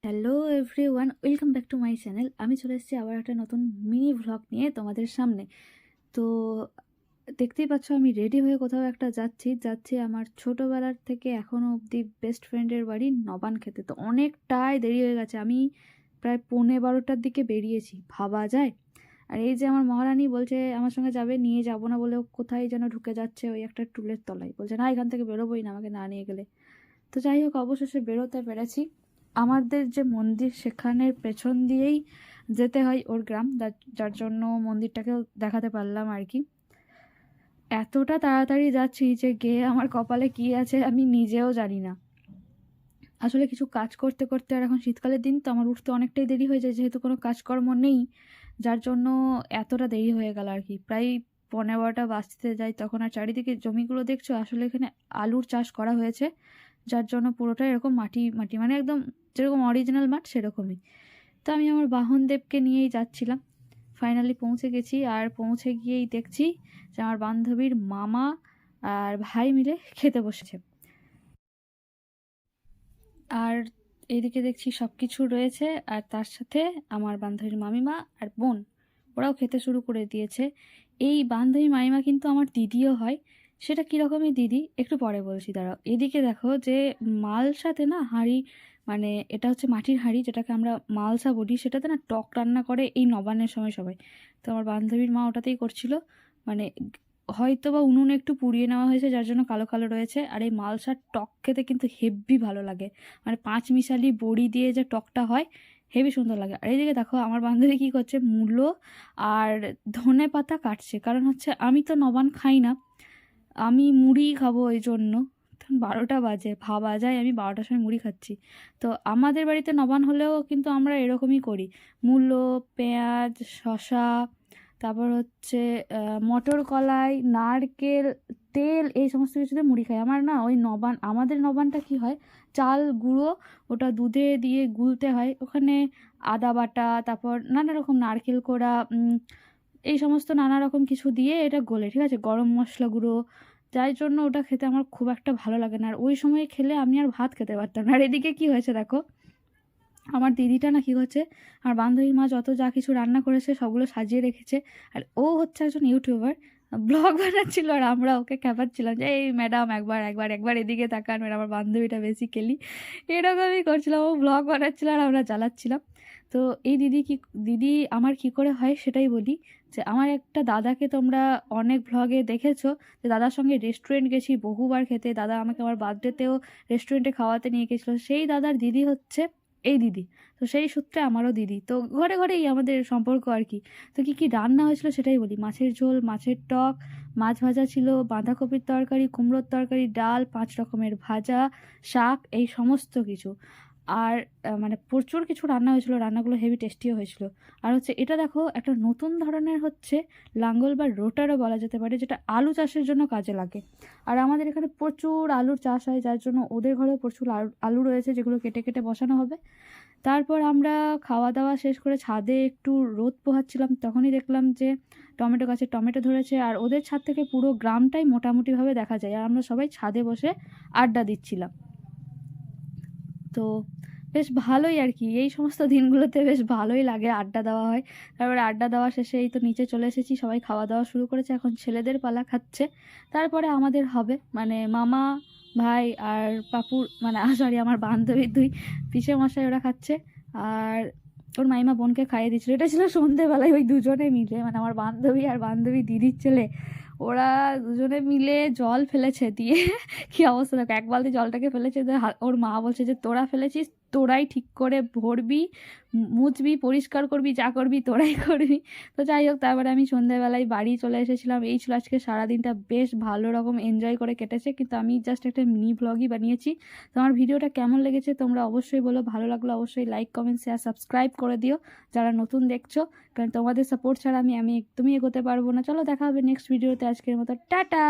Hello everyone, welcome back to my channel. আমি চলে এসেছি আবার একটা নতুন মিনি ভ্লগ নিয়ে তোমাদের সামনে। তো দেখতেই পাচ্ছ আমি রেডি হয়ে কোথাও একটা যাচ্ছি আমার ছোটোবেলার থেকে এখনও অবধি বেস্ট ফ্রেন্ডের বাড়ি নবান খেতে। তো অনেকটাই দেরি হয়ে গেছে, আমি প্রায় 11:15টার দিকে বেরিয়েছি, ভাবা যায়। আর এই যে আমার মহারানী বলছে আমার সঙ্গে যাবে, নিয়ে যাবো না বলে ও কোথায় যেন ঢুকে যাচ্ছে ওই একটা টুলের তলায়, বলছে না এখান থেকে বেরোবোই না আমাকে না নিয়ে গেলে। তো যাই হোক, অবশেষে বেরোতে পেরেছি। আমাদের যে মন্দির সেখানের পেছন দিয়েই যেতে হয় ওর গ্রাম, যার জন্য মন্দিরটাকেও দেখাতে পারলাম আর কি। এতটা তাড়াতাড়ি যাচ্ছি যে গিয়ে আমার কপালে কি আছে আমি নিজেও জানি না। আসলে কিছু কাজ করতে করতে, আর এখন শীতকালের দিন তো আমার উঠতে অনেকটাই দেরি হয়ে যায়, যেহেতু কোনো কাজকর্ম নেই, যার জন্য এতটা দেরি হয়ে গেল আর কি। প্রায় 11:15 বাজতে যায় তখন। আর চারিদিকে জমিগুলো দেখছো, আসলে এখানে আলুর চাষ করা হয়েছে, যার জন্য পুরোটাই এরকম মাটি মাটি, মানে একদম যেরকম অরিজিনাল মাঠ সেরকমই। তো আমি আমার বাহনদেবকে নিয়েই যাচ্ছিলাম। ফাইনালি পৌঁছে গেছি, আর পৌঁছে গিয়েই দেখছি যে আমার বান্ধবীর মামা আর ভাই মিলে খেতে বসেছে। আর এইদিকে দেখছি সব কিছু রয়েছে, আর তার সাথে আমার বান্ধবীর মামিমা আর বোন, ওরাও খেতে শুরু করে দিয়েছে। এই বান্ধবী মামিমা কিন্তু আমার দিদিও হয়। সেটা কীরকমই দিদি একটু পরে বলছি, দাঁড়াও। এদিকে দেখো যে মালসাতে না হাঁড়ি, মানে এটা হচ্ছে মাটির হাঁড়ি যেটাকে আমরা মালসা বলি, সেটাতে না টক রান্না করে এই নবান্নের সময় সবাই। তো আমার বান্ধবীর মা ওটাতেই করছিল, মানে হয়তো বা উনুনে একটু পুড়িয়ে নেওয়া হয়েছে যার জন্য কালো কালো রয়েছে। আর এই মালসার টক খেতে কিন্তু হেব্বি ভালো লাগে, মানে 5 মিশালি বড়ি দিয়ে যে টকটা হয় হেবি সুন্দর লাগে। আর এইদিকে দেখো আমার বান্ধবী কী করছে, মূলো আর ধনে পাতা কাটছে, কারণ হচ্ছে আমি তো নবান খাই না, আমি মুড়ি খাবো এই জন্য। তখন 12টা বাজে, ভাবা যায় আমি 12টার সময় মুড়ি খাচ্ছি। তো আমাদের বাড়িতে নবান হলেও কিন্তু আমরা এরকমই করি, মূলো, পেঁয়াজ, শসা, তারপর হচ্ছে মটর কলাই, নারকেল, তেল, এই সমস্ত কিছুতে মুড়ি খাই। আমার না ওই নবান, আমাদের নবানটা কি হয়, চাল গুঁড়ো, ওটা দুধে দিয়ে গুলতে হয়, ওখানে আদা বাটা, তারপর নানা রকম নারকেল কোড়া, এই সমস্ত নানা রকম কিছু দিয়ে এটা গোলে, ঠিক আছে, গরম মশলা গুঁড়ো, যার জন্য ওটা খেতে আমার খুব একটা ভালো লাগে না। আর ওই সময় খেলে আমি আর ভাত খেতে পারতাম না। আর এদিকে কী হয়েছে দেখো, আমার দিদিটা না কী করছে, আমার বান্ধবীর মা যত যা কিছু রান্না করেছে সবগুলো সাজিয়ে রেখেছে। আর ও হচ্ছে একজন ইউটিউবার, ব্লগ বানাচ্ছিল, আর আমরা ওকে খেপাচ্ছিলাম যে এই ম্যাডাম একবার একবার একবার এদিকে তাকান। মানে আমার বান্ধবীটা বেসিক্যালি এরকমই করছিলাম, ও ব্লগ বানাচ্ছিল আর আমরা চালাচ্ছিলাম। তো এই দিদি আমার কি করে হয় সেটাই বলি, যে আমার একটা দাদাকে তোমরা অনেক ভ্লগে দেখেছো, যে দাদার সঙ্গে রেস্টুরেন্ট গেছি বহুবার খেতে, দাদা আমাকে আমার বার্থডেতেও রেস্টুরেন্টে খাওয়াতে নিয়ে গেছিলো, সেই দাদার দিদি হচ্ছে এই দিদি। তো সেই সূত্রে আমারও দিদি, তো ঘরে ঘরেই আমাদের সম্পর্ক আর কি। তো কী কী রান্না হয়েছিল সেটাই বলি, মাছের ঝোল, মাছের টক, মাছ ভাজা ছিল, বাঁধাকপির তরকারি, কুমড়োর তরকারি, ডাল, 5 রকমের ভাজা, শাক, এই সমস্ত কিছু। আর মানে প্রচুর কিছু রান্না হয়েছিল, রান্নাগুলো হেভি টেস্টিও হয়েছিল। আর হচ্ছে এটা দেখো একটা নতুন ধরনের হচ্ছে লাঙ্গল বা রোটারও বলা যেতে পারে, যেটা আলু চাষের জন্য কাজে লাগে। আর আমাদের এখানে প্রচুর আলুর চাষ হয়, যার জন্য ওদের ঘরেও প্রচুর আলু রয়েছে, যেগুলো কেটে কেটে বসানো হবে। তারপর আমরা খাওয়া দাওয়া শেষ করে ছাদে একটু রোদ পোহাচ্ছিলাম, তখনই দেখলাম যে টমেটো গাছে টমেটো ধরেছে, আর ওদের ছাদ থেকে পুরো গ্রামটাই মোটামুটিভাবে দেখা যায়। আর আমরা সবাই ছাদে বসে আড্ডা দিচ্ছিলাম। তো বেশ ভালোই আর কি, এই সমস্ত দিনগুলোতে বেশ ভালোই লাগে, আড্ডা দেওয়া হয়। তারপরে আড্ডা দেওয়া শেষে এই তো নিচে চলে এসেছি, সবাই খাওয়া দাওয়া শুরু করেছে, এখন ছেলেদের পালা খাচ্ছে, তারপরে আমাদের হবে, মানে মামা, ভাই আর পাপুর, মানে সরি আমার বান্ধবীর 2 পিসে মশাই, ওরা খাচ্ছে। আর ওর মাইমা বোনকে খাইয়ে দিচ্ছিল, এটা ছিল সন্ধেবেলায়, ওই দুজনে মিলে, মানে আমার বান্ধবী আর বান্ধবী দিদির ছেলে, ওরা দুজনে মিলে জল ফেলেছে, দিয়ে কি অবস্থা দেখো, 1 বালতি জলটাকে ফেলেছে, ওর মা বলছে যে তোরা ফেলেছিস, তোরাই ঠিক করে ভরবি, মুছবি, পরিষ্কার করবি, যা করবি তোরাই করবি। তো যাই হোক, তারপরে আমি সন্ধ্যাবেলায় বাড়ি চলে এসেছিলাম। এই ছিল আজকে সারাদিনটা, বেশ ভালো রকম এনজয় করে কেটেছে, কিন্তু আমি জাস্ট একটা মিনি ব্লগই বানিয়েছি। তো আমার ভিডিওটা কেমন লেগেছে তোমরা অবশ্যই বলো, ভালো লাগলো অবশ্যই লাইক, কমেন্ট, শেয়ার, সাবস্ক্রাইব করে দিও যারা নতুন দেখছো, কারণ তোমাদের সাপোর্ট ছাড়া আমি একদমই এগোতে পারবো না। চলো দেখা হবে নেক্সট ভিডিওতে, আজকের মতো টাটা।